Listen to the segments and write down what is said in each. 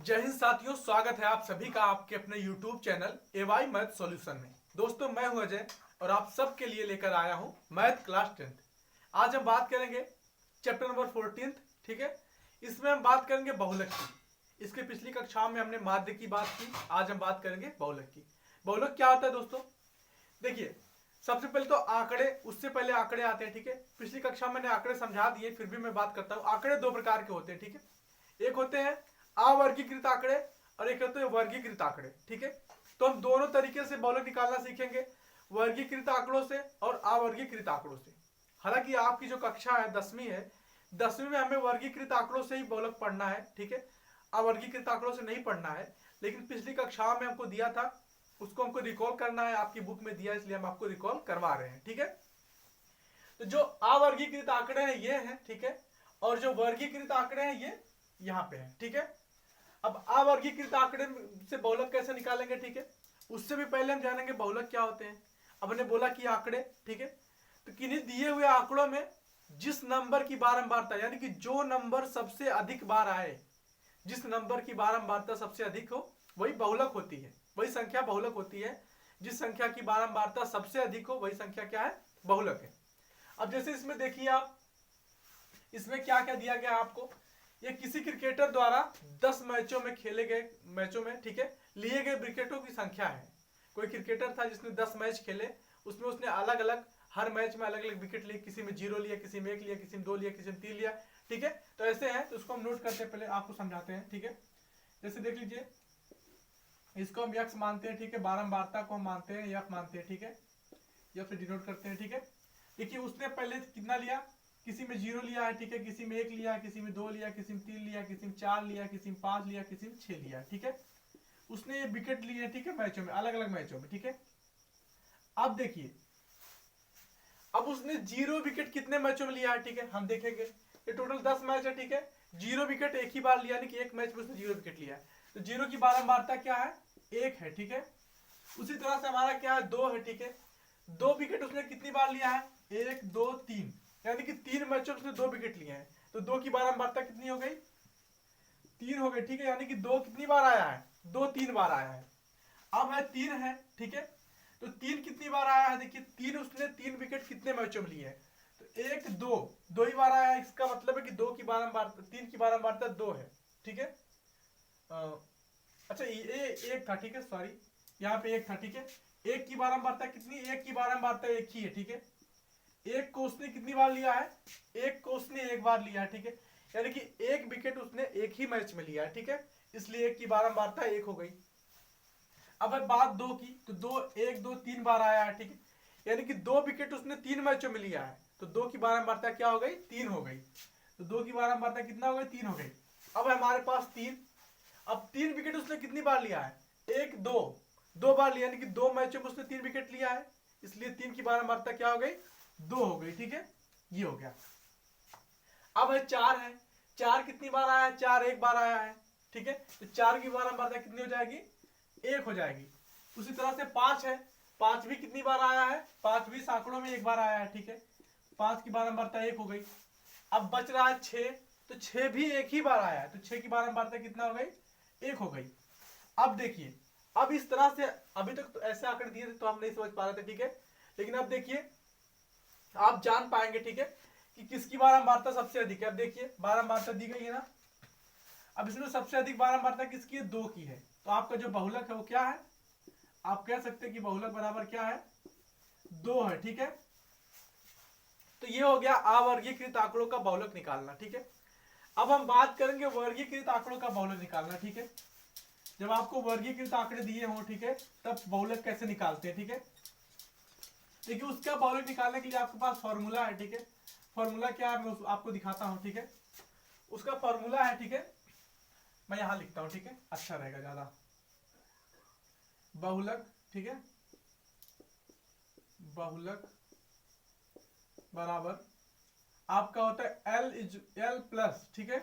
जय हिंद साथियों, स्वागत है आप सभी का आपके अपने YouTube चैनल एवाई मैथ सॉल्यूशन में। दोस्तों, मैं हूं अजय और आप सबके लिए लेकर आया हूं मैथ क्लास 10th। आज हम बात करेंगे चैप्टर नंबर 14। ठीक है, इसमें हम बात करेंगे बहुलक की। इसके पिछली कक्षाओं में हमने माध्य की बात की, आज हम बात करेंगे बहुलक की। बहुलक क्या होता है दोस्तों? देखिए, सबसे पहले तो आंकड़े, उससे पहले आंकड़े आते हैं। ठीक है, पिछली कक्षा में मैंने आंकड़े समझा दिए, फिर भी मैं बात करता हूँ। आंकड़े दो प्रकार के होते हैं। ठीक है, एक होते हैं अवर्गीकृत आंकड़े और एक होते हैं वर्गीकृत आंकड़े। ठीक है, तो हम दोनों तरीके से बहुलक निकालना सीखेंगे, वर्गीकृत आंकड़ों से और अवर्गीकृत आंकड़ों से। हालांकि आपकी जो कक्षा है 10वीं है, 10वीं में हमें वर्गीकृत आंकड़ों से ही बहुलक पढ़ना है। ठीक है, अवर्गीकृत आंकड़ों से नहीं पढ़ना है, लेकिन पिछली कक्षाओं में हमको दिया था, उसको हमको रिकॉल करना है। आपकी बुक में दिया, इसलिए हम आपको रिकॉल करवा रहे हैं। ठीक है, तो जो अवर्गीकृत आंकड़े हैं ये हैं। ठीक है, और जो वर्गीकृत आंकड़े हैं ये यहाँ पे है। ठीक है, अब अवर्गीकृत आंकड़े से बहुलक कैसे निकालेंगे? ठीक है, उससे भी पहले हम जानेंगे बहुलक क्या होते हैं। अब हमने बोला कि आंकड़े, ठीक है, तो किन्हीं दिए हुए आंकड़ों में जिस नंबर की बारंबारता, यानी कि जो नंबर सबसे अधिक बार आए, जिस नंबर की बारंबारता सबसे अधिक हो, वही बहुलक होती है, वही संख्या बहुलक होती है। जिस संख्या की बारंबारता सबसे अधिक हो वही संख्या क्या है? बहुलक है। अब जैसे इसमें देखिए आप, इसमें क्या क्या दिया गया आपको, ये किसी क्रिकेटर द्वारा 10 मैचों में खेले गए मैचों में, ठीक है, लिए गए विकेटों की संख्या है। कोई क्रिकेटर था जिसने 10 मैच खेले, उसमें उसने अलग अलग, हर मैच में अलग अलग विकेट लिए, किसी में 0 लिया, किसी में 1 लिया, किसी में 2 लिया, किसी में 3 लिया। ठीक है, तो ऐसे हैं, तो उसको हम नोट करते हैं, पहले आपको समझाते हैं। ठीक है, जैसे देख लीजिए, इसको हम यक्स मानते हैं। ठीक है, बारंबारता को हम मानते हैं, यक मानते हैं। ठीक है, यक से डिनोट करते हैं। ठीक है, देखिए उसने पहले कितना लिया, किसी में 0 लिया है, ठीक है, किसी में 1 लिया, किसी में 2 लिया, किसी में 3 लिया, किसी में 4 लिया, किसी में 5 लिया, किसी में 6 लिया। ठीक है, उसने ये विकेट लिए, ठीक है, मैचों में, अलग अलग मैचों में। ठीक है, अब देखिए, अब उसने 0 विकेट कितने मैचों में लिया है? ठीक है, हम देखेंगे, ये टोटल 10 मैच है। ठीक है, 0 विकेट एक ही बार लिया, यानी कि एक मैच में उसने 0 विकेट लिया है, तो 0 की बारंबारता क्या है? 1 है। ठीक है, उसी तरह से हमारा क्या है? 2 है। ठीक है, 2 विकेट उसने कितनी बार लिया है? 1 2 3, यानी कि 3 मैचों में उसने 2 विकेट लिए हैं, तो 2 की बारंबारता कितनी हो गई? 3 हो गई। ठीक है, यानी कि 2 कितनी बार आया है? 2 3 बार आया है। अब है 3 है। ठीक है, तो 3 कितनी बार आया है? देखिए 3, उसने 3 विकेट कितने मैचों में लिए हैं? तो 1 2, 2 ही बार आया है। इसका मतलब है कि 2 की बारंबारता, 3 की बारंबारता 2 है। ठीक है, अच्छा ये 1 था। ठीक है, सॉरी, यहाँ पे 1 था। ठीक है, 1 की बारंबारता कितनी? 1 की बारंबारता 1 ही है। ठीक है, 1 को उसने कितनी बार लिया है? 1 को उसने 1 बार लिया है। ठीक है, यानी कि 1 विकेट उसने एक ही मैच में लिया है। ठीक है, इसलिए 1 की बारंबारता 1 हो गई। अब है बात 2 की, तो 2 1 2 3 बार आया है। ठीक है, यानी कि 2 विकेट उसने 3 मैचों में लिया है, तो 2 की बारंबारता क्या हो गई? 3 हो गई। तो 2 की बारंबारता कितना हो गई? 3 हो गई। अब है हमारे पास 3, अब 3 विकेट उसने कितनी बार लिया है? 1 2, 2 बार लिया, यानी कि 2 मैचों में उसने 3 विकेट लिया है, इसलिए 3 की बारंबारता क्या हो गई? 2 हो गई। ठीक है, ये हो गया। अब है 4 है, 4 कितनी बार आया है? 4 एक बार आया है। ठीक है, तो 4 की बारंबारता कितनी हो जाएगी? 1 हो जाएगी। उसी तरह से 5 है, 5 भी कितनी बार आया है? 5 भी आंकड़ों में एक बार आया है। ठीक है, 5 की बारंबारता 1 हो गई। अब बच रहा है 6, तो 6 भी एक ही बार आया है, तो 6 की बारंबारता कितना हो गई? 1 हो गई। अब देखिए, अब इस तरह से, अभी तक तो ऐसे आंकड़े दिए थे तो हम नहीं समझ पा रहे थे। ठीक है, लेकिन अब देखिए आप जान पाएंगे। ठीक है, कि किसकी बारंबारता सबसे अधिक है। अब देखिए बारंबारता दी गई है ना, अब इसमें सबसे अधिक बारंबारता किसकी है? 2 की है। तो आपका जो बहुलक है वो क्या है? आप कह सकते हैं कि बहुलक बराबर क्या है? 2 है। ठीक है, तो ये हो गया अवर्गीकृत आंकड़ों का बहुलक निकालना। ठीक है, अब हम बात करेंगे वर्गीकृत आंकड़ों का बहुलक निकालना। ठीक है, जब आपको वर्गीकृत आंकड़े दिए हों, ठीक है, तब बहुलक कैसे निकालते हैं? ठीक है, देखिए उसका बहुलक निकालने के लिए आपके पास फॉर्मूला है। ठीक है, फॉर्मूला क्या है मैं आपको दिखाता हूं। ठीक है, उसका फॉर्मूला है, ठीक है, मैं यहां लिखता हूं। ठीक है, अच्छा रहेगा ज्यादा। बहुलक, ठीक है, बहुलक बराबर आपका होता है एल प्लस, ठीक है,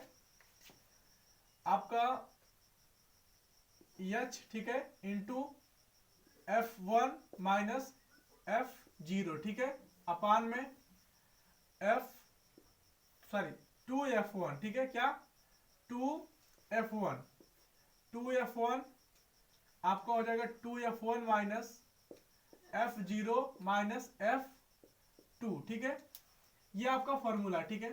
आपका एच, ठीक है, इंटू F1 माइनस F0। ठीक है, अपान में एफ, सॉरी 2F1। ठीक है, क्या? 2F1 2f1 आपका हो जाएगा 2f1 minus f0 minus f2, ठीक है। ये आपका फॉर्मूला, ठीक है।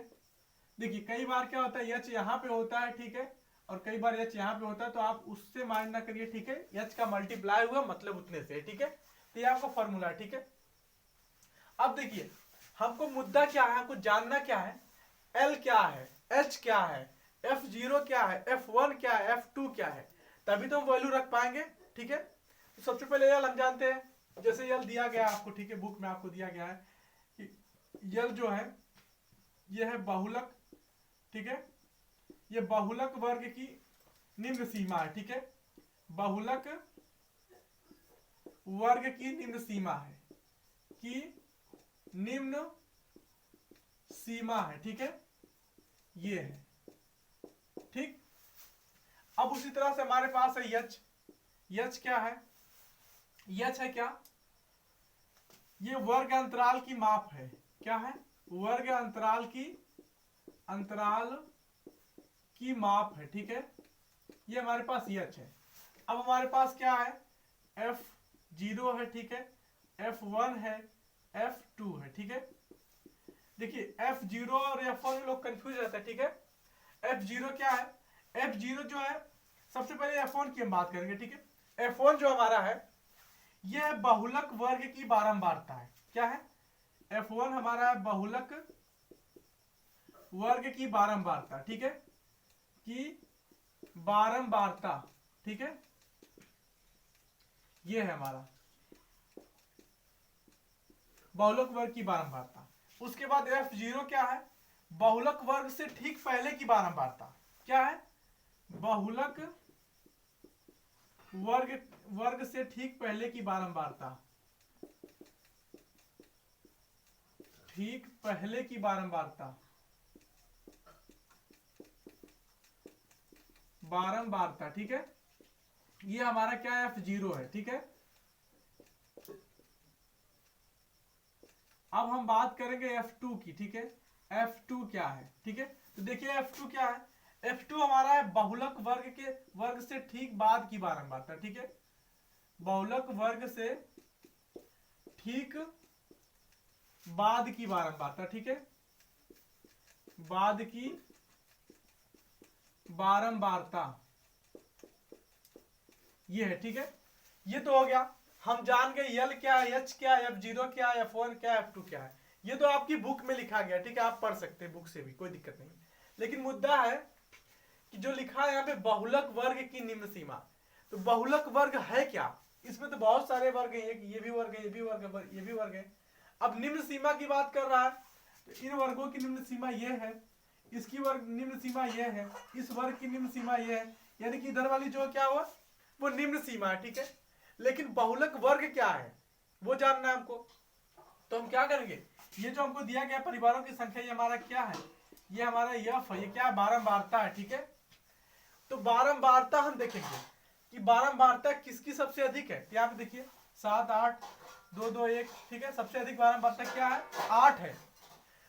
देखिए कई बार क्या होता है h यहाँ पे होता है, ठीक है, और कई बार h यहाँ पे होता है, तो आप उससे माइंड ना करिए, ठीक है। h का मल्टीप्लाई हुआ मतलब उतने से, ठीक है। तो ये आपका फॉर्मूला है, ठीक है। अब देखिए हमको मुद्दा क्या है, हमको जानना क्या है, L क्या है, H क्या है, F0 क्या है, F1 क्या है, F2 क्या है, तभी तो हम वैल्यू रख पाएंगे, ठीक है। तो सबसे पहले L हम जानते हैं, जैसे L दिया गया आपको, ठीक है, बुक में आपको दिया गया है कि L जो है ये है बहुलक, ठीक है। ये बहुलक वर्ग की निम्न सीमा है, ठीक है। बहुलक वर्ग की निम्न सीमा है, कि निम्न सीमा है, ठीक है, ये है, ठीक। अब उसी तरह से हमारे पास है यच। यच क्या है, यच है क्या, ये वर्ग अंतराल की माप है, क्या है, वर्ग अंतराल की माप है, ठीक है। ये हमारे पास यच है। अब हमारे पास क्या है, F0 है, ठीक है, F1 है, F2 है, ठीक है। देखिए F0 और F1 में लोग कंफ्यूज रहते हैं, ठीक है। F0 क्या है, F0 जो है, सबसे पहले F1 की हम बात करेंगे, ठीक है। F1 जो हमारा है यह बहुलक वर्ग की बारंबारता है, क्या है, F1 हमारा है बहुलक वर्ग की बारंबारता, ठीक है, की बारंबारता, ठीक है, ये है हमारा बहुलक वर्ग की बारंबारता। उसके बाद F0 क्या है, बहुलक वर्ग से ठीक पहले की बारंबारता, क्या है, बहुलक वर्ग से ठीक पहले की बारंबारता, ठीक पहले की बारंबारता, ठीक है। ये हमारा क्या है, F0 है, ठीक है। अब हम बात करेंगे F2 की, ठीक है। F2 क्या है, ठीक है। तो देखिए F2 क्या है, F2 हमारा है बहुलक वर्ग से ठीक बाद की बारंबारता, ठीक है। बहुलक वर्ग से ठीक बाद की बारंबारता, ठीक है, बाद की बारंबारता, ये है, ठीक है। ये तो हो गया, हम जान गए L क्या है, H क्या है, F0 क्या है, F1 क्या है, F2 क्या है। ये तो आपकी बुक में लिखा गया, ठीक है, आप पढ़ सकते हैं बुक से भी, कोई दिक्कत नहीं। लेकिन मुद्दा है कि जो लिखा है यहाँ पे बहुलक वर्ग की निम्न सीमा, तो बहुलक वर्ग है क्या, इसमें तो बहुत सारे वर्ग हैं, ये भी वर्ग है, ये भी वर्ग है, ये भी वर्ग है। अब निम्न सीमा की बात कर रहा है, तो इन वर्गों की निम्न सीमा ये है, इसकी वर्ग निम्न सीमा ये है, इस वर्ग की निम्न सीमा ये है, यानी कि इधर वाली जो क्या हुआ वो निम्न सीमा है, ठीक है। लेकिन बहुलक वर्ग क्या है वो जानना है हमको, तो हम क्या करेंगे, ये जो हमको दिया गया परिवारों की संख्या, ये हमारा क्या है, ये हमारा यफ है, ये क्या है, बारंबारता है, ठीक है। तो बारंबारता हम देखेंगे कि बारंबारता किसकी सबसे अधिक है, यहाँ पे देखिए 7 8 2 2 1, ठीक है। सबसे अधिक बारंबारता क्या है, 8 है।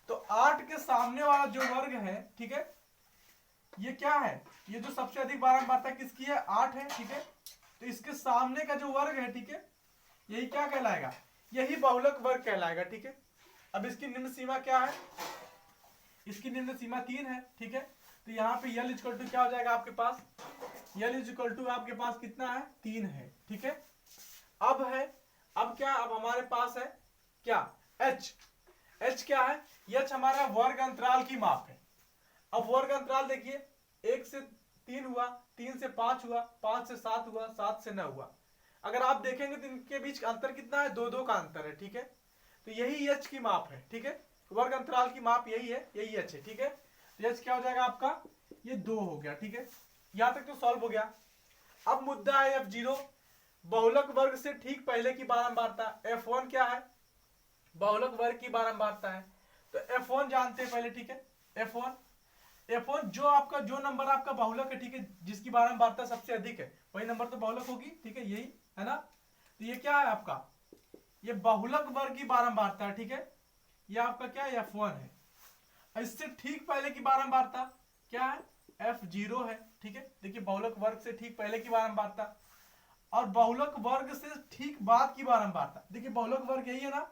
तो 8 के सामने वाला जो वर्ग है, ठीक है, ये क्या है, ये जो सबसे अधिक बारंबारता किसकी है, 8 है, ठीक है। तो इसके सामने का जो वर्ग है, ठीक है, यही क्या कहलाएगा, यही बहुलक वर्ग कहलाएगा, ठीक है। अब इसकी निम्न सीमा क्या है, इसकी निम्न सीमा 3 है, ठीक है। तो यहाँ पे L इक्वल टू क्या हो जाएगा आपके पास, L इक्वल टू आपके पास कितना है, 3 है, ठीक है। अब क्या, अब हमारे पास है क्या, H क्या है, H हमारा वर्ग अंतराल की माप है। अब वर्ग अंतराल देखिए, 1 से 3 हुआ, 3 से 5 हुआ, 5 से 7 हुआ, 7 से 9 हुआ। अगर आप देखेंगे तो इनके बीच अंतर कितना है, 2 2 का अंतर है, ठीक है। तो यही H की माप है, ठीक है। वर्ग अंतराल की माप यही है, यही H है, ठीक है। तो H क्या हो जाएगा आपका, ये 2 हो गया, ठीक है। यहां तक तो सॉल्व हो गया। अब मुद्दा है F0, बहुलक वर्ग से ठीक पहले की बारंबारता। F1 क्या है, बहुलक वर्ग की बारंबारता है, तो F1 जानते हैं पहले, ठीक है। F1 जो आपका, जो नंबर आपका बहुलक है, ठीक है, जिसकी बारंबारता सबसे अधिक है, वही नंबर तो बहुलक होगी, ठीक है, यही है ना। तो ये क्या है आपका, ये बहुलक वर्ग की बारंबारता है, ठीक है। ये आपका क्या है, F1 है। इससे ठीक पहले की बारंबारता क्या है, F0 है, ठीक है। देखिए बहुलक वर्ग से ठीक पहले की बारंबारता और बहुलक वर्ग से ठीक बाद की बारंबारता। देखिए बहुलक वर्ग यही है ना,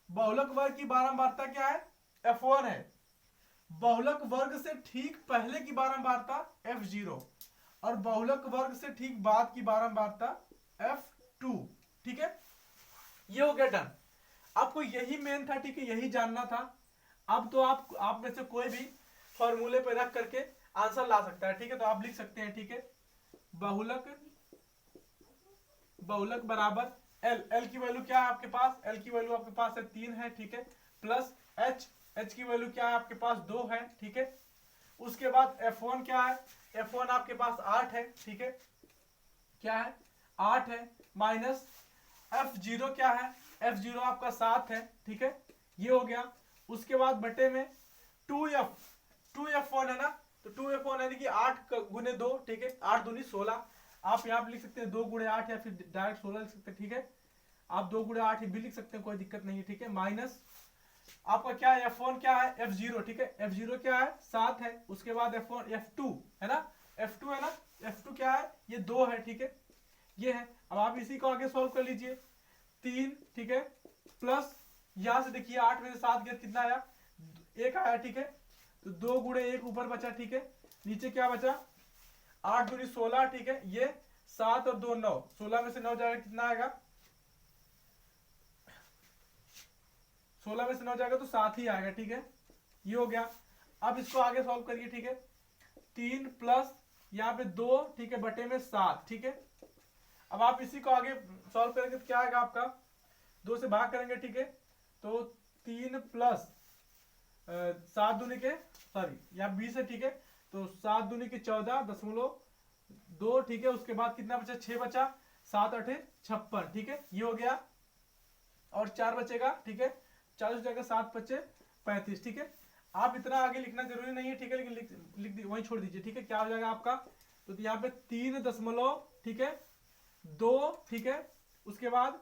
बहुलक वर्ग की बारंबारता क्या है, F1 है। बहुलक वर्ग से ठीक पहले की बारंबारता F0 और बहुलक वर्ग से ठीक बाद की बारंबारता F2। ठीक है, ये हो गया डन। आपको यही मेन था, ठीक है, यही जानना था। अब तो आप में से कोई भी फॉर्मूले पे रख करके आंसर ला सकता है, ठीक है। तो आप लिख सकते हैं, ठीक है, बहुलक बराबर एल की वैल्यू क्या है आपके पास, एल की वैल्यू आपके पास है 3 है, ठीक है, प्लस एच की वैल्यू क्या है आपके पास 2 है, ठीक है। उसके बाद F1 क्या है, F1 आपके पास 8 है, ठीक है, क्या है 8 है, माइनस F0 क्या है, F0 आपका 7 है, ठीक है, ये हो गया। उसके बाद बटे में 2F1 है ना, तो 2F1 यानी कि 8 गुने 2, ठीक है, 8 दूनी 16। आप यहाँ पे लिख सकते हैं 2 गुणे 8 या फिर डायरेक्ट 16 लिख सकते हैं, ठीक है। आप 2 गुणे 8 भी लिख सकते हैं, कोई दिक्कत नहीं है, ठीक है। माइनस आपका क्या है, F1 क्या है, F0, ठीक है, F0 क्या है 7 है। उसके बाद F1 F2 है ना, F2 है ना, F2 क्या है, ये 2 है, ठीक है, ये है। अब आप इसी को आगे सॉल्व कर लीजिए, 3, ठीक है, प्लस यहां से देखिए 8 में से 7 गया कितना आया, 1 आया, ठीक है। तो 2 गुणे 1 ऊपर बचा, ठीक है, नीचे क्या बचा 8 दूनी 16, ठीक है, ये 7 और 2 9, 16 में से 9 जाएगा कितना आएगा, 16 में से 9 जाएगा तो 7 ही आएगा, ठीक है, ये हो गया। अब इसको आगे सॉल्व करिए, ठीक है, 3 प्लस यहाँ पे 2, ठीक है, बटे में 7, ठीक है। अब आप इसी को आगे सॉल्व करेंगे तो क्या आएगा आपका, 2 से भाग करेंगे, ठीक है, तो 3 प्लस 7 दूनी के सॉरी यहाँ 20 है, ठीक है, तो 7 दूनी के 14.2, ठीक है। उसके बाद कितना बचा, 6 बचा, 7 8 56, ठीक है, ये हो गया। और 4 बचेगा, ठीक है, 40 हो जाएगा, 7 बचे 35, ठीक है। आप इतना आगे लिखना जरूरी नहीं है, ठीक है, लेकिन लिख वहीं छोड़ दीजिए, ठीक है। क्या हो जाएगा आपका, तो यहाँ पे 3 दशमलव, ठीक है, 2, ठीक है। उसके बाद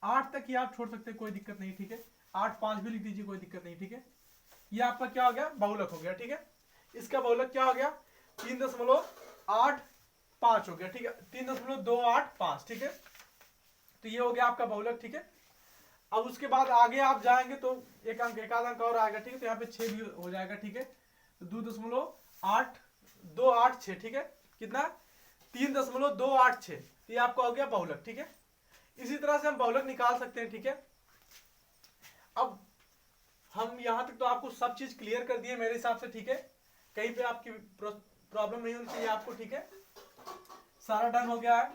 8 तक ही आप छोड़ सकते हैं, कोई दिक्कत नहीं, ठीक है, 8 5 भी लिख दीजिए, कोई दिक्कत नहीं, ठीक है। ये आपका क्या हो गया, बहुलक हो गया, ठीक है। इसका बहुलक क्या हो गया, 3.85 हो गया, ठीक है, 3.285, ठीक है। तो ये हो गया आपका बहुलक, ठीक है। अब उसके बाद आगे आप जाएंगे तो एक आध अंक और आएगा, ठीक है, तो यहाँ पे 6 भी हो जाएगा, ठीक है, तो 2.8286, ठीक है, कितना 3.286, ये आपका हो गया बहुलक, ठीक है। इसी तरह से हम बहुलक निकाल सकते हैं, ठीक है। अब हम यहां तक तो आपको सब चीज क्लियर कर दिए मेरे हिसाब से, ठीक है, कहीं पे आपकी प्रॉब्लम नहीं होनी चाहिए आपको, ठीक है, सारा डन हो गया है।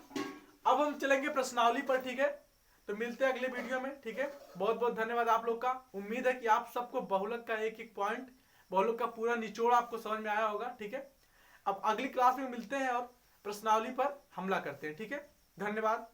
अब हम चलेंगे प्रश्नावली पर, ठीक है। तो मिलते हैं अगले वीडियो में, ठीक है। बहुत बहुत धन्यवाद आप लोग का। उम्मीद है कि आप सबको बहुलक का एक एक पॉइंट, बहुलक का पूरा निचोड़ आपको समझ में आया होगा, ठीक है। अब अगली क्लास में मिलते हैं और प्रश्नावली पर हमला करते हैं, ठीक है। धन्यवाद।